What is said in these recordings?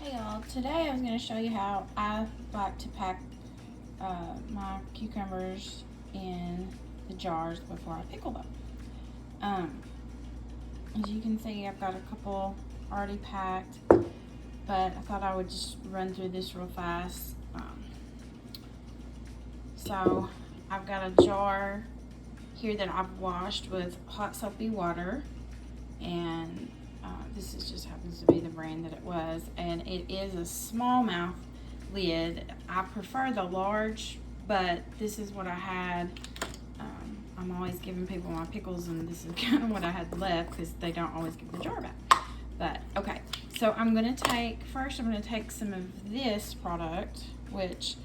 Hey y'all, today I was going to show you how I like to pack my cucumbers in the jars before I pickle them. As you can see, I've got a couple already packed, but I thought I would just run through this real fast. So I've got a jar here that I've washed with hot soapy water, and this just happens to be the brand that it was, and it is a smallmouth lid. I prefer the large, but this is what I had. I'm always giving people my pickles, and this is kind of what I had left because they don't always give the jar back. But okay, so I'm going to take some of this product, which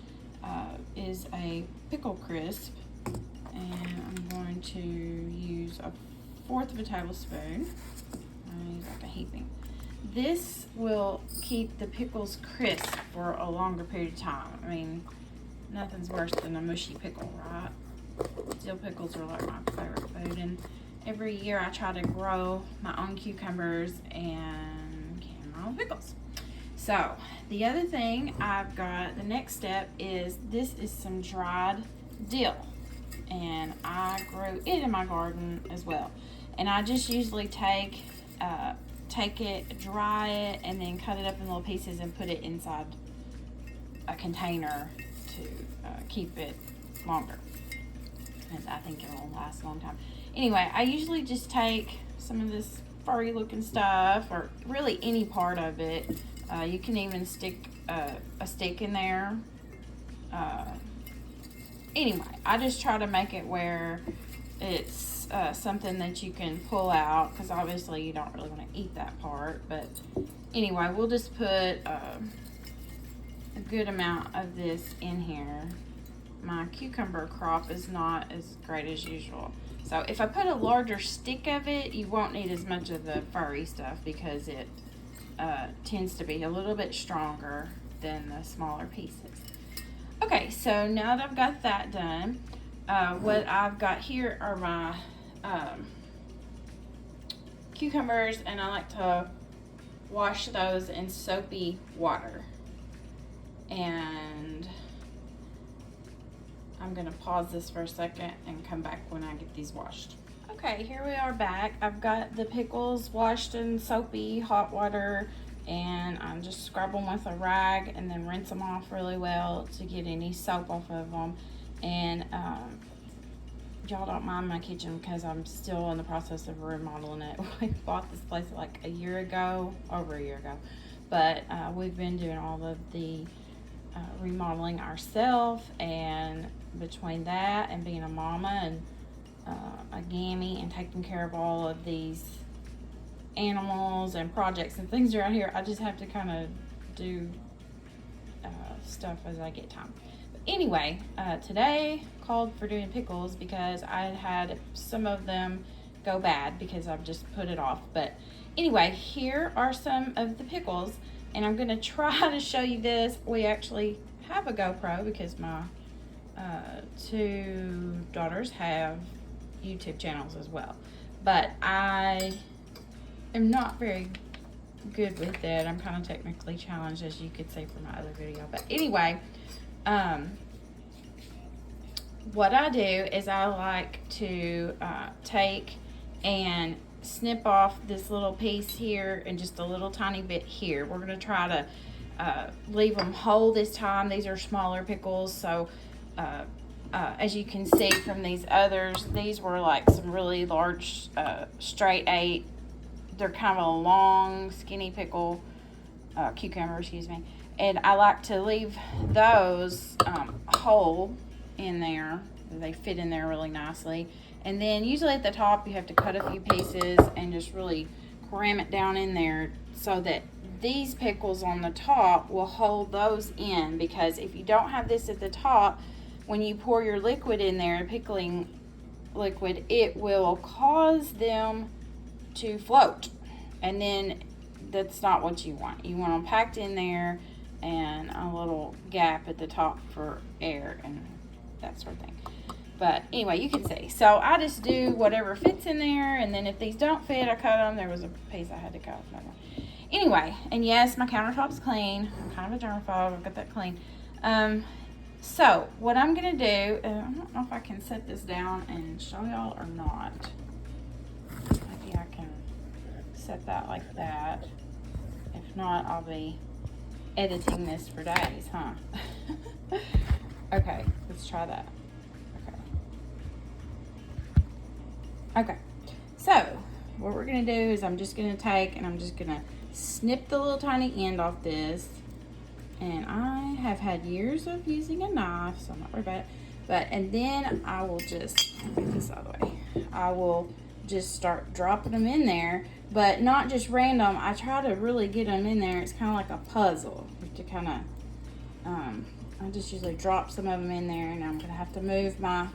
is a pickle crisp, and I'm going to use a fourth of a tablespoon. I use like a heaping. This will keep the pickles crisp for a longer period of time. I mean, nothing's worse than a mushy pickle, right? Dill pickles are like my favorite food, and every year I try to grow my own cucumbers and can my own pickles. So the other thing I've got, the next step is, this is some dried dill, and I grew it in my garden as well. And I just usually take it, dry it, and then cut it up in little pieces and put it inside a container to keep it longer. And I think it will last a long time. Anyway, I usually just take some of this furry looking stuff, or really any part of it. You can even stick a stick in there. Anyway, I just try to make it where it's something that you can pull out, because obviously you don't really want to eat that part. But anyway, we'll just put a good amount of this in here. My cucumber crop is not as great as usual, so if I put a larger stick of it, you won't need as much of the furry stuff, because it tends to be a little bit stronger than the smaller pieces. Okay, so now that I've got that done, what I've got here are my cucumbers, and I like to wash those in soapy water. And I'm gonna pause this for a second and come back when I get these washed. Okay, here we are back. I've got the pickles washed in soapy hot water, and I'm just scrub them with a rag and then rinse them off really well to get any soap off of them. And y'all don't mind my kitchen because I'm still in the process of remodeling it. We bought this place like over a year ago, but we've been doing all of the remodeling ourselves, and between that and being a mama and a gammy and taking care of all of these animals and projects and things around here, I just have to kind of do stuff as I get time. But anyway, today called for doing pickles because I had some of them go bad because I've just put it off. But anyway, here are some of the pickles, and I'm going to try to show you this. We actually have a GoPro because my two daughters have YouTube channels as well, but I am not very good with it. I'm kind of technically challenged, as you could see from my other video. But anyway, what I do is I like to take and snip off this little piece here and just a little tiny bit here. We're going to try to leave them whole this time. These are smaller pickles, so as you can see from these others, these were like some really large straight 8. They're kind of a long skinny pickle, cucumber, excuse me, and I like to leave those whole in there. They fit in there really nicely. And then usually at the top you have to cut a few pieces and just really cram it down in there so that these pickles on the top will hold those in, because if you don't have this at the top, when you pour your liquid in there, pickling liquid, it will cause them to float, and then that's not what you want. You want them packed in there and a little gap at the top for air and that sort of thing. But anyway, you can see. So I just do whatever fits in there, and then if these don't fit, I cut them. There was a piece I had to cut off. Anyway, and yes, my countertop's clean. I'm kind of a germaphobe. I've got that clean. So what I'm gonna do, I don't know if I can set this down and show y'all or not. Maybe I can set that like that. If not, I'll be editing this for days, huh? Okay, let's try that. Okay, so what we're gonna do is I'm just gonna take and I'm just gonna snip the little tiny end off this. And I have had years of using a knife, so I'm not worried about it. But, and then I will just, get this out of the way. I will just start dropping them in there, but not just random. I try to really get them in there. It's kind of like a puzzle. You have to kind of, I just usually drop some of them in there, and I'm going to have to move my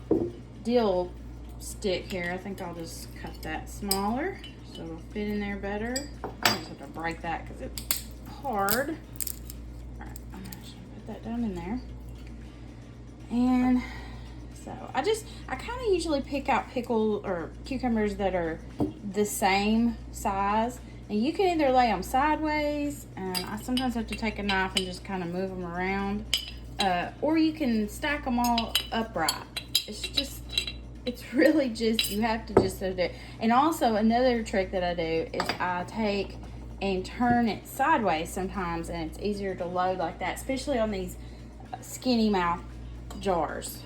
dill stick here. I think I'll just cut that smaller so it'll fit in there better. I just have to break that because it's hard. That down in there. And so I kind of usually pick out pickle or cucumbers that are the same size, and you can either lay them sideways, and I sometimes have to take a knife and just kind of move them around, or you can stack them all upright. It's really just, you have to just do it. And also another trick that I do is I take and turn it sideways sometimes, and it's easier to load like that, especially on these skinny mouth jars.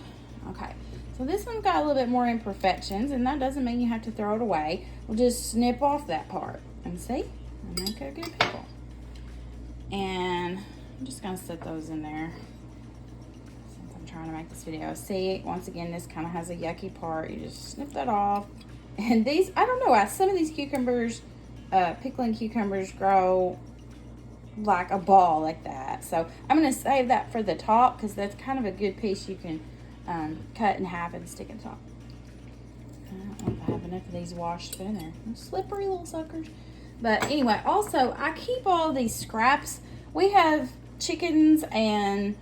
Okay, so this one's got a little bit more imperfections, and that doesn't mean you have to throw it away. We'll just snip off that part and see, and make a good pickle. And I'm just gonna set those in there since I'm trying to make this video. See, once again, this kind of has a yucky part. You just snip that off. And these, I don't know, some of these cucumbers, pickling cucumbers grow like a ball like that. So I'm going to save that for the top because that's kind of a good piece you can cut in half and stick in the top. I don't know if I have enough of these washed to put in there. Slippery little suckers. But anyway, also I keep all these scraps. We have chickens and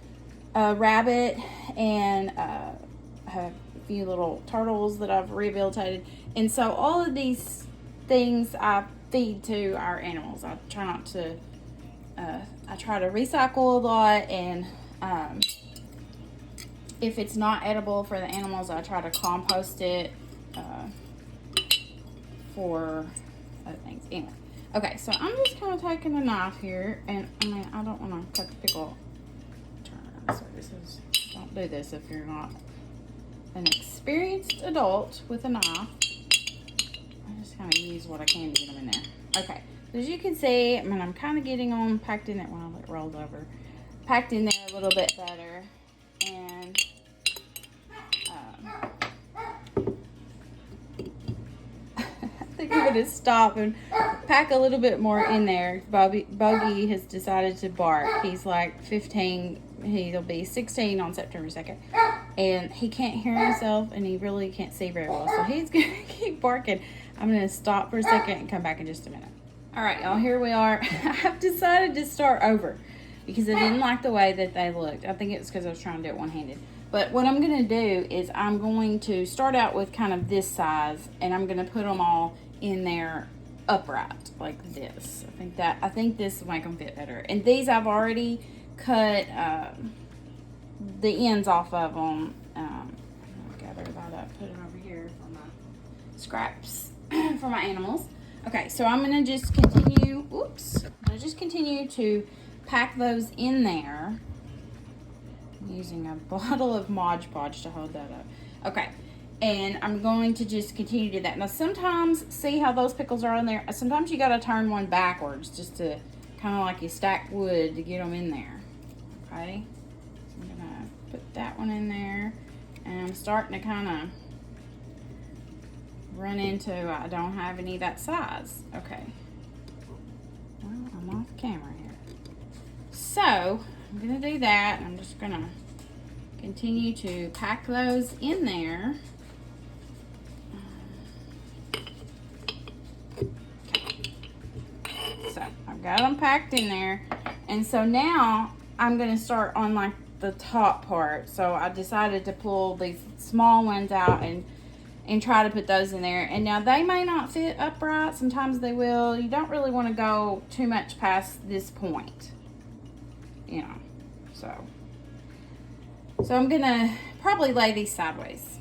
a rabbit and have a few little turtles that I've rehabilitated. And so all of these things I feed to our animals. I try not to, I try to recycle a lot, and if it's not edible for the animals, I try to compost it for other things. Anyway, okay, so I'm just kind of taking a knife here, and I mean, I don't want to cut the pickle. So this is, don't do this if you're not an experienced adult with a knife. Kind of use what I can to get them in there. Okay, so as you can see, I mean, I'm kind of getting them packed in there. Well, it rolled over, packed in there a little bit better. And I think I'm going to stop and pack a little bit more in there. Bogey has decided to bark. He's like 15. He'll be 16 on September 2nd. And he can't hear himself, and he really can't see very well. So he's going to keep barking. I'm going to stop for a second and come back in just a minute. All right, y'all, here we are. I've decided to start over because I didn't like the way that they looked. I think it was because I was trying to do it one-handed. But what I'm going to do is I'm going to start out with kind of this size, and I'm going to put them all in there upright like this. I think this will make them fit better. And these I've already cut the ends off of them. I'll gather that up, put them over here for my scraps for my animals. Okay, so I'm going to just continue, to pack those in there. I'm using a bottle of Mod Podge to hold that up. Okay, and I'm going to just continue to do that. Now, sometimes, see how those pickles are in there? Sometimes you got to turn one backwards just to kind of like you stack wood to get them in there. Okay, so I'm going to put that one in there, and I'm starting to kind of run into, I don't have any that size. Okay, well, I'm off camera here. So I'm gonna do that. I'm just gonna continue to pack those in there. Okay. So I've got them packed in there, and so now I'm gonna start on like the top part. So I decided to pull these small ones out and and try to put those in there. And now they may not fit upright. Sometimes they will. You don't really want to go too much past this point, you know. So I'm gonna probably lay these sideways.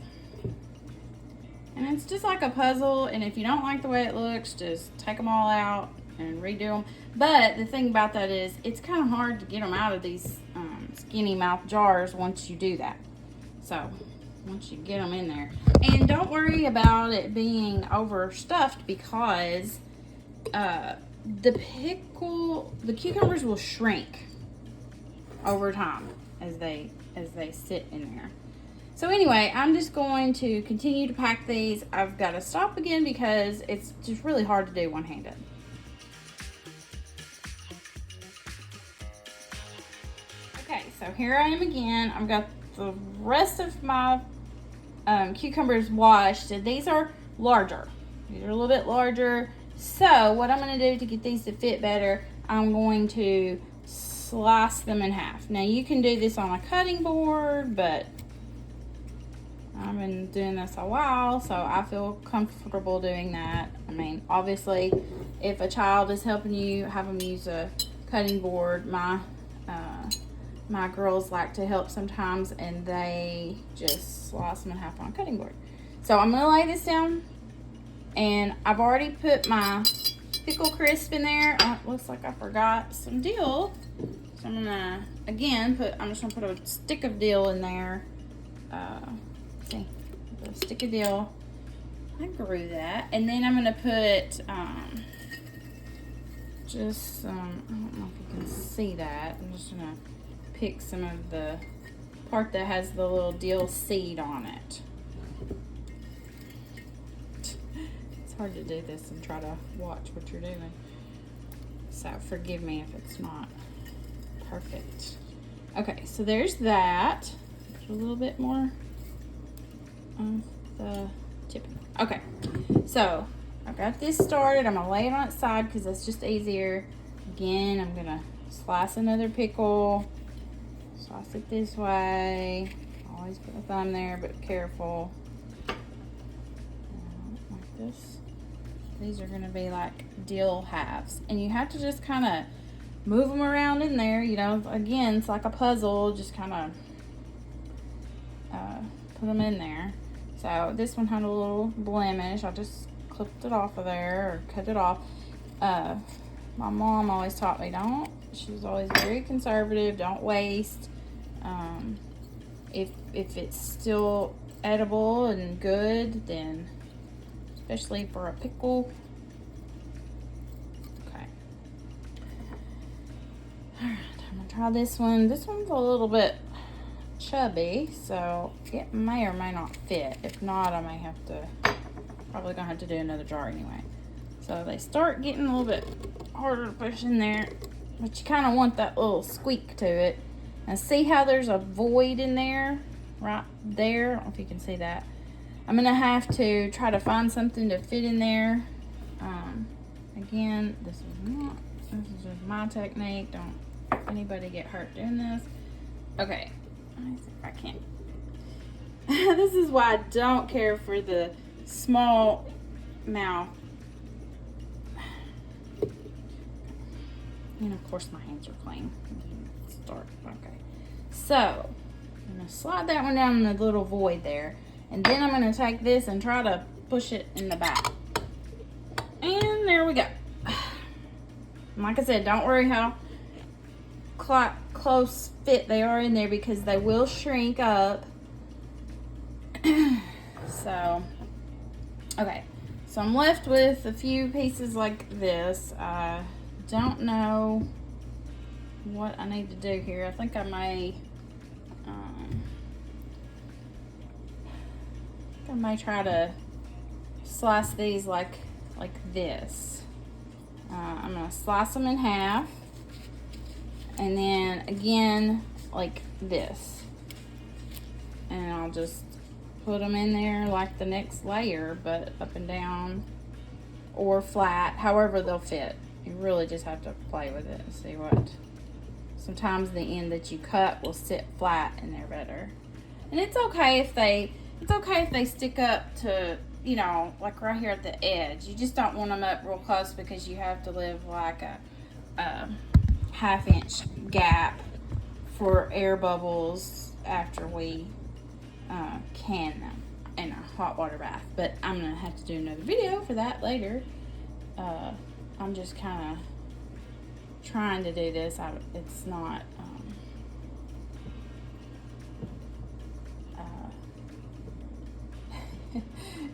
And it's just like a puzzle, and if you don't like the way it looks, just take them all out and redo them. But the thing about that is, it's kind of hard to get them out of these skinny mouth jars once you do that. So once you get them in there, and don't worry about it being overstuffed, because the cucumbers will shrink over time as they sit in there. So anyway, I'm just going to continue to pack these. I've got to stop again because it's just really hard to do one-handed. Okay, so here I am again. I've got the rest of my cucumbers washed, and these are larger. These are a little bit larger. So what I'm going to do to get these to fit better, I'm going to slice them in half. Now you can do this on a cutting board, but I've been doing this a while, so I feel comfortable doing that. I mean, obviously, if a child is helping you, have them use a cutting board. My girls like to help sometimes, and they just slice them in half on a cutting board. So I'm going to lay this down, and I've already put my pickle crisp in there. It looks like I forgot some dill. So I'm going to, again, I'm just going to put a stick of dill in there. See, a stick of dill. I grew that. And then I'm going to put just some, I don't know if you can see that. I'm just going to pick some of the part that has the little dill seed on it. It's hard to do this and try to watch what you're doing. So forgive me if it's not perfect. Okay, so there's that. There's a little bit more of the tip. Okay, so I've got this started. I'm gonna lay it on its side because that's just easier. Again, I'm gonna slice another pickle. Slice it this way. Always put my thumb there, but careful. Like this. These are gonna be like dill halves, and you have to just kind of move them around in there. You know, again, it's like a puzzle. Just kind of put them in there. So this one had a little blemish. I just clipped it off of there, or cut it off. My mom always taught me she was always very conservative, don't waste. If it's still edible and good, then, especially for a pickle. Okay. Alright, I'm gonna try this one. This one's a little bit chubby, so it may or may not fit. If not, I may have to, probably gonna have to do another jar anyway. So they start getting a little bit harder to push in there, but you kind of want that little squeak to it. And see how there's a void in there, right there? I don't know if you can see that. I'm gonna have to try to find something to fit in there. Again, this is just my technique. Don't anybody get hurt doing this. Okay, let me see if I can. This is why I don't care for the small mouth. And of course my hands are clean. Start. Okay. So I'm gonna slide that one down in the little void there. And then I'm gonna take this and try to push it in the back. And there we go. And like I said, don't worry how close fit they are in there, because they will shrink up. So, okay. So I'm left with a few pieces like this. I don't know what I need to do here. I think I may try to slice these like this. I'm gonna slice them in half, and then again like this, and I'll just put them in there like the next layer, but up and down or flat, however they'll fit. You really just have to play with it and see what. Sometimes the end that you cut will sit flat in there better. And it's okay if It's okay if they stick up to, you know, like right here at the edge. You just don't want them up real close because you have to leave like a half-inch gap for air bubbles after we can them in a hot water bath. But I'm gonna have to do another video for that later. I'm just kind of trying to do this. It's not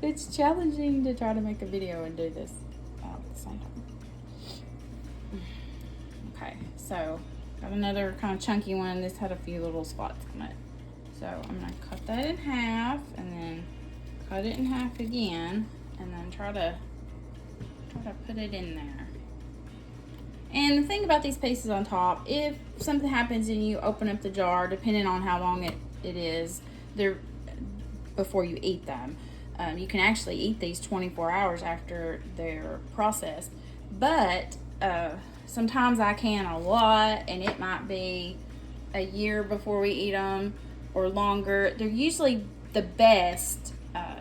it's challenging to try to make a video and do this at the same time. Okay, so got another kind of chunky one. This had a few little spots on it. So I'm gonna cut that in half and then cut it in half again and then try to put it in there. And the thing about these pieces on top, if something happens and you open up the jar, depending on how long it is, before you eat them, you can actually eat these 24 hours after they're processed. But sometimes I can a lot, and it might be a year before we eat them or longer. They're usually the best,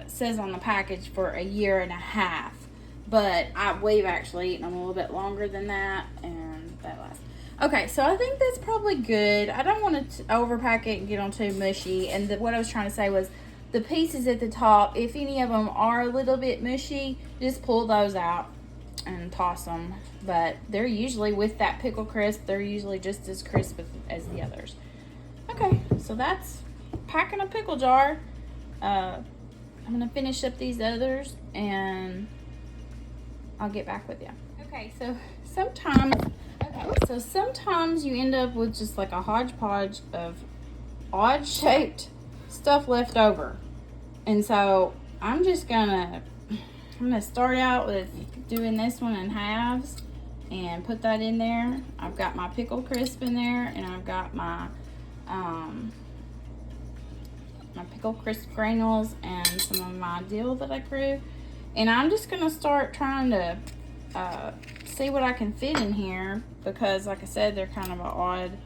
says on the package, for a year and a half. But we've actually eaten them a little bit longer than that, and that lasts. Okay, so I think that's probably good. I don't want to overpack it and get them too mushy. And what I was trying to say was the pieces at the top, if any of them are a little bit mushy, just pull those out and toss them. But they're usually, with that pickle crisp, they're usually just as crisp as the others. Okay, so that's packing a pickle jar. I'm going to finish up these others and I'll get back with you. Okay, so sometimes you end up with just like a hodgepodge of odd shaped stuff left over. And so I'm gonna start out with doing this one in halves and put that in there. I've got my pickle crisp in there, and I've got my my pickle crisp granules and some of my dill that I grew. And I'm just gonna start trying to see what I can fit in here, because like I said, they're kind of an odd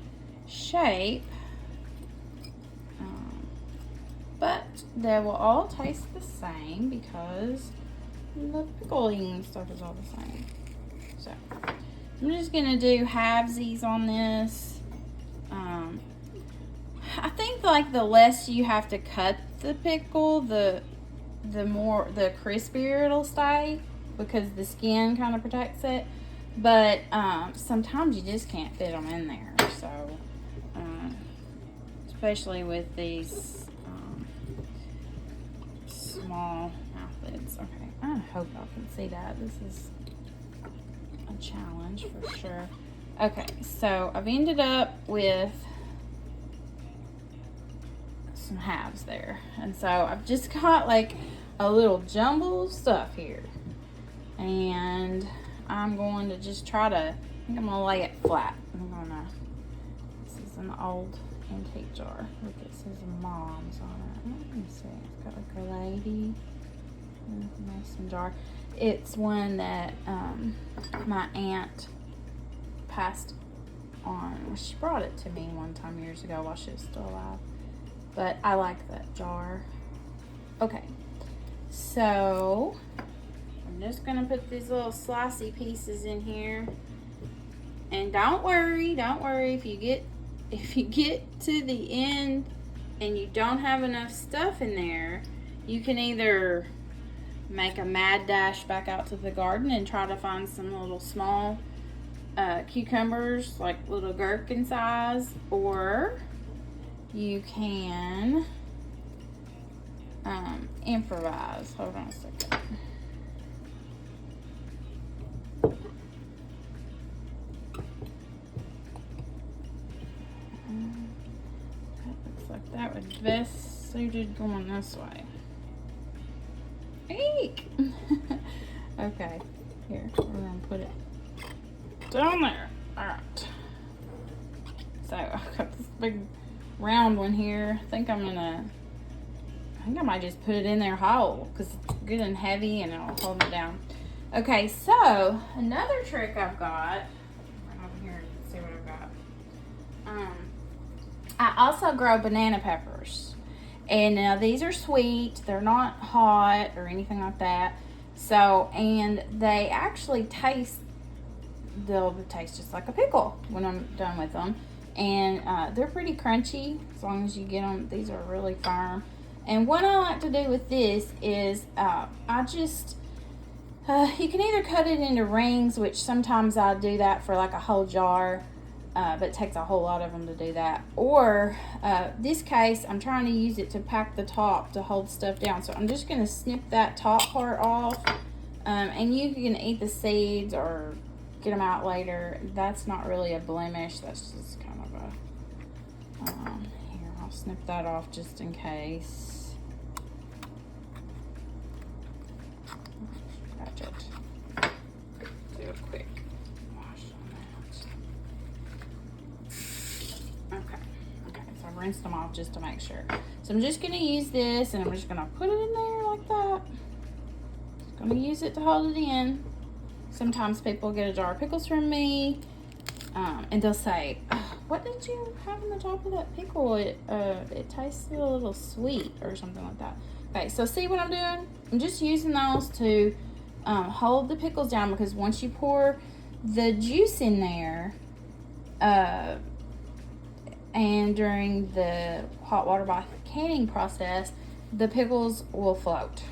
shape. But they will all taste the same because the pickling stuff is all the same. So I'm just gonna do halvesies on this. I think like the less you have to cut the pickle, the crispier it'll stay, because the skin kind of protects it. But sometimes you just can't fit them in there. So especially with these small mouth lids. Okay, I hope y'all can see that. This is a challenge for sure. Okay, so I've ended up with some halves there, and so I've just got like a little jumble of stuff here, and I'm going to just try to, I think I'm gonna lay it flat. This is an old antique jar. Look, it says Mom's on it. Let me see. It's got like a lady in a mason jar. It's one that my aunt passed on. She brought it to me one time years ago while she was still alive. But I like that jar. Okay, so I'm just gonna put these little slicey pieces in here. And don't worry if you get to the end and you don't have enough stuff in there, you can either make a mad dash back out to the garden and try to find some little small cucumbers, like little gherkin size, or you can improvise. Hold on a second. That looks like that would be best suited going this way. Eek! Okay, here, we're gonna put it down there. Alright. So I've got this big round one here. I think I might just put it in there whole, because it's good and heavy and it'll hold it down. Okay, so another trick I've got, run over here and see what I've got. I also grow banana peppers, And now these are sweet. They're not hot or anything like that. So, and they actually they'll taste just like a pickle when I'm done with them. And they're pretty crunchy as long as you get them. These are really firm. And what I like to do with this is you can either cut it into rings, which sometimes I do that for like a whole jar, but it takes a whole lot of them to do that. Or this case, I'm trying to use it to pack the top to hold stuff down. So I'm just going to snip that top part off. And you can eat the seeds or get them out later. That's not really a blemish. That's just kind of a... here, I'll snip that off just in case. Do a quick wash on that. Okay, so I've rinsed them off just to make sure. So I'm just going to use this and I'm just going to put it in there like that. Just going to use it to hold it in. Sometimes people get a jar of pickles from me and they'll say, what did you have on the top of that pickle? It tasted a little sweet or something like that. Okay, so see what I'm doing? I'm just using those to hold the pickles down, because once you pour the juice in there and during the hot water bath canning process, the pickles will float.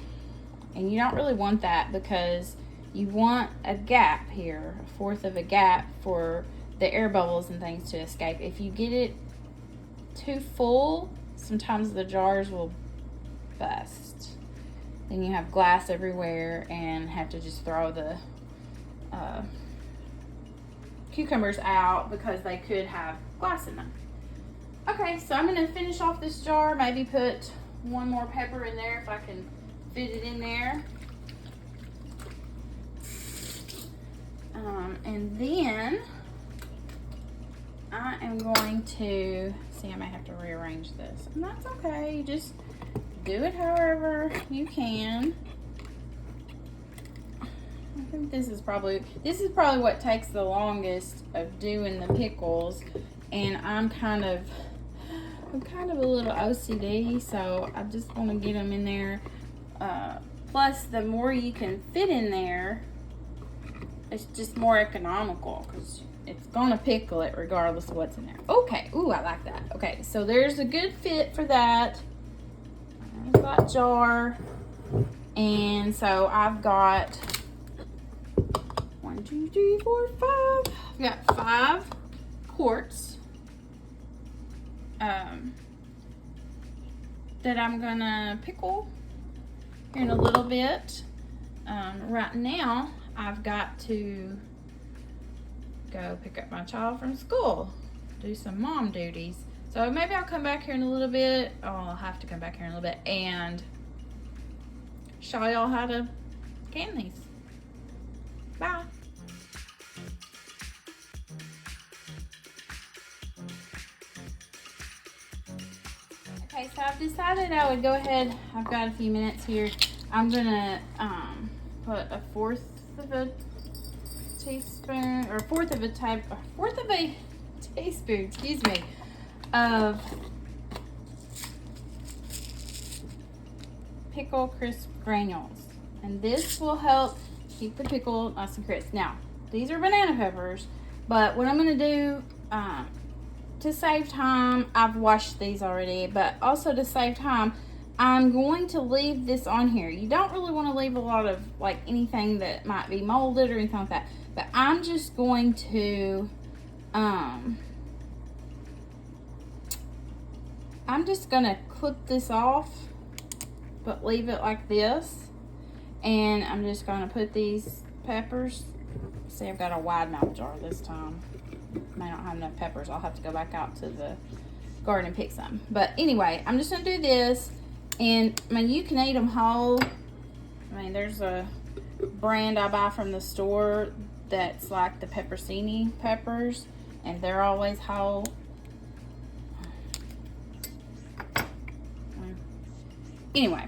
And you don't really want that, because you want a gap here, a fourth of a gap for the air bubbles and things to escape. If you get it too full, sometimes the jars will bust. Then you have glass everywhere and have to just throw the cucumbers out because they could have glass in them. Okay, so I'm going to finish off this jar, maybe put one more pepper in there if I can fit it in there. And then I am going to, see, I may have to rearrange this. And that's okay, you just do it however you can. I think this is probably what takes the longest of doing the pickles. And I'm kind of a little OCD, so I just want to get them in there. Plus, the more you can fit in there, it's just more economical, because it's gonna pickle it regardless of what's in there. Okay, ooh, I like that. Okay, so there's a good fit for that. There's that jar. And so I've got 1, 2, 3, 4, 5. I've got 5 quarts that I'm gonna pickle here in a little bit. Right now, I've got to go pick up my child from school, do some mom duties. So maybe I'll come back here in a little bit. Oh, I'll have to come back here in a little bit and show y'all how to can these. Bye. Okay, so I've decided I would go ahead. I've got a few minutes here. I'm gonna put a fourth of a teaspoon, or fourth of a teaspoon, excuse me, of pickle crisp granules. And this will help keep the pickle nice and crisp. Now, these are banana peppers, but what I'm gonna do to save time, I've washed these already, but also to save time, I'm going to leave this on here. You don't really want to leave a lot of like anything that might be molded or anything like that. But I'm just going to, clip this off, but leave it like this. And I'm just going to put these peppers. See, I've got a wide mouth jar this time. May not have enough peppers. I'll have to go back out to the garden and pick some. But anyway, I'm just going to do this. And, I mean, you can eat them whole. I mean, there's a brand I buy from the store that's like the pepperoncini peppers, and they're always whole. Anyway,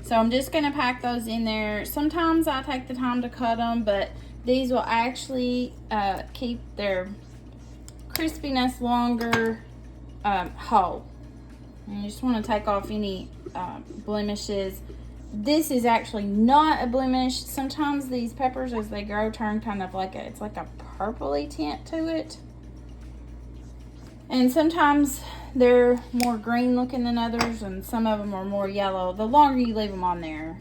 so I'm just going to pack those in there. Sometimes I take the time to cut them, but these will actually keep their crispiness longer whole. And you just want to take off any blemishes. This is actually not a blemish. Sometimes these peppers, as they grow, turn kind of like it's like a purpley tint to it. And sometimes they're more green looking than others, and some of them are more yellow. The longer you leave them on there.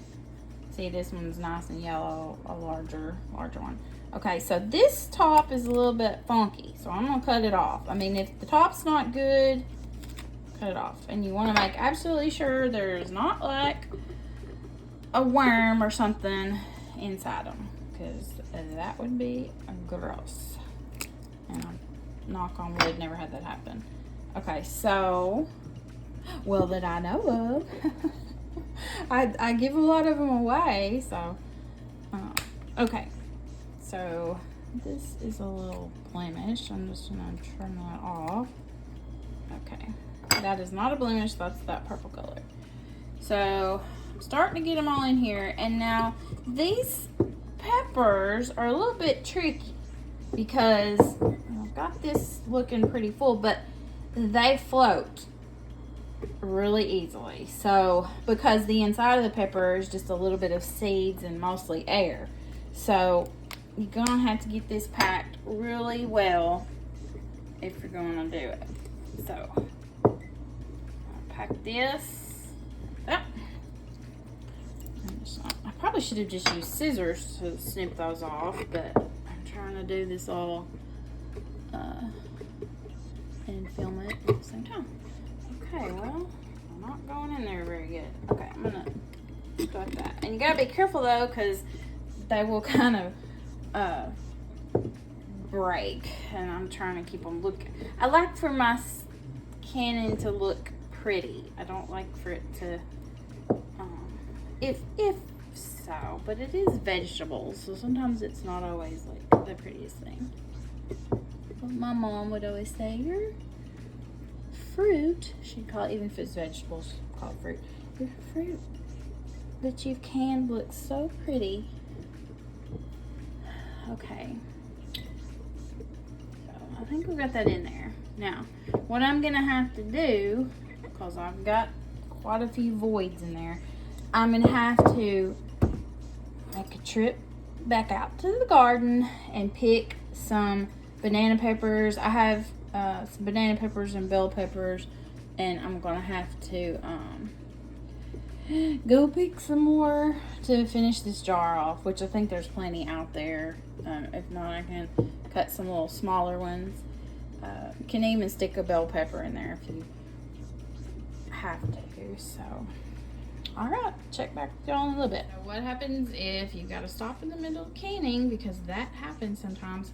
See, this one's nice and yellow, a larger one. Okay, so this top is a little bit funky, so I'm gonna cut it off. I mean, if the top's not good, cut it off. And you wanna make absolutely sure there's not like a worm or something inside them, because that would be gross. And knock on wood, never had that happen. Okay, so, well, that I know of. I give a lot of them away, so, okay. So, this is a little blemish. I'm just gonna trim that off. Okay, that is not a blemish, that's that purple color. So, I'm starting to get them all in here, and now these peppers are a little bit tricky because I've got this looking pretty full, but they float really easily. So because the inside of the pepper is just a little bit of seeds and mostly air, so you're gonna have to get this packed really well if you're gonna do it. So I'll pack this up. I probably should have just used scissors to snip those off, but I'm trying to do this all and film it at the same time. Okay, well, I'm not going in there very good. Okay, I'm gonna start that. And you gotta be careful though, because they will kind of break, and I'm trying to keep them looking. I like for my cannon to look pretty. I don't like for it to, if so, but it is vegetables, so sometimes it's not always like the prettiest thing. But my mom would always say, your fruit, she'd call it, even if it's vegetables, call it fruit. Your fruit that you've canned looks so pretty. Okay. So I think we got that in there. Now, what I'm gonna have to do, because I've got quite a few voids in there, I'm gonna have to make a trip back out to the garden and pick some banana peppers. I have some banana peppers and bell peppers, and I'm gonna have to go pick some more to finish this jar off, which I think there's plenty out there. If not, I can cut some little smaller ones. You can even stick a bell pepper in there if you have to. So alright, check back with y'all in a little bit. Now, what happens if you gotta stop in the middle of canning, because that happens sometimes.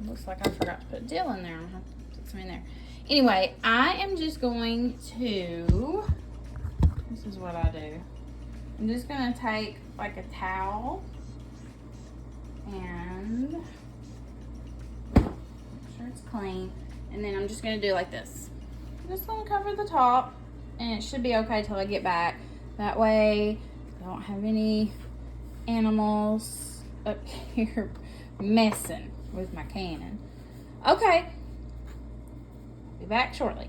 Looks like I forgot to put dill in there. I'm gonna have to put some in there. Anyway, I am just going to, this is what I do. I'm just gonna take like a towel and make sure it's clean, and then I'm just gonna do like this. I'm just gonna cover the top, and it should be okay till I get back. That way I don't have any animals up here messing with my cannon. Okay, be back shortly.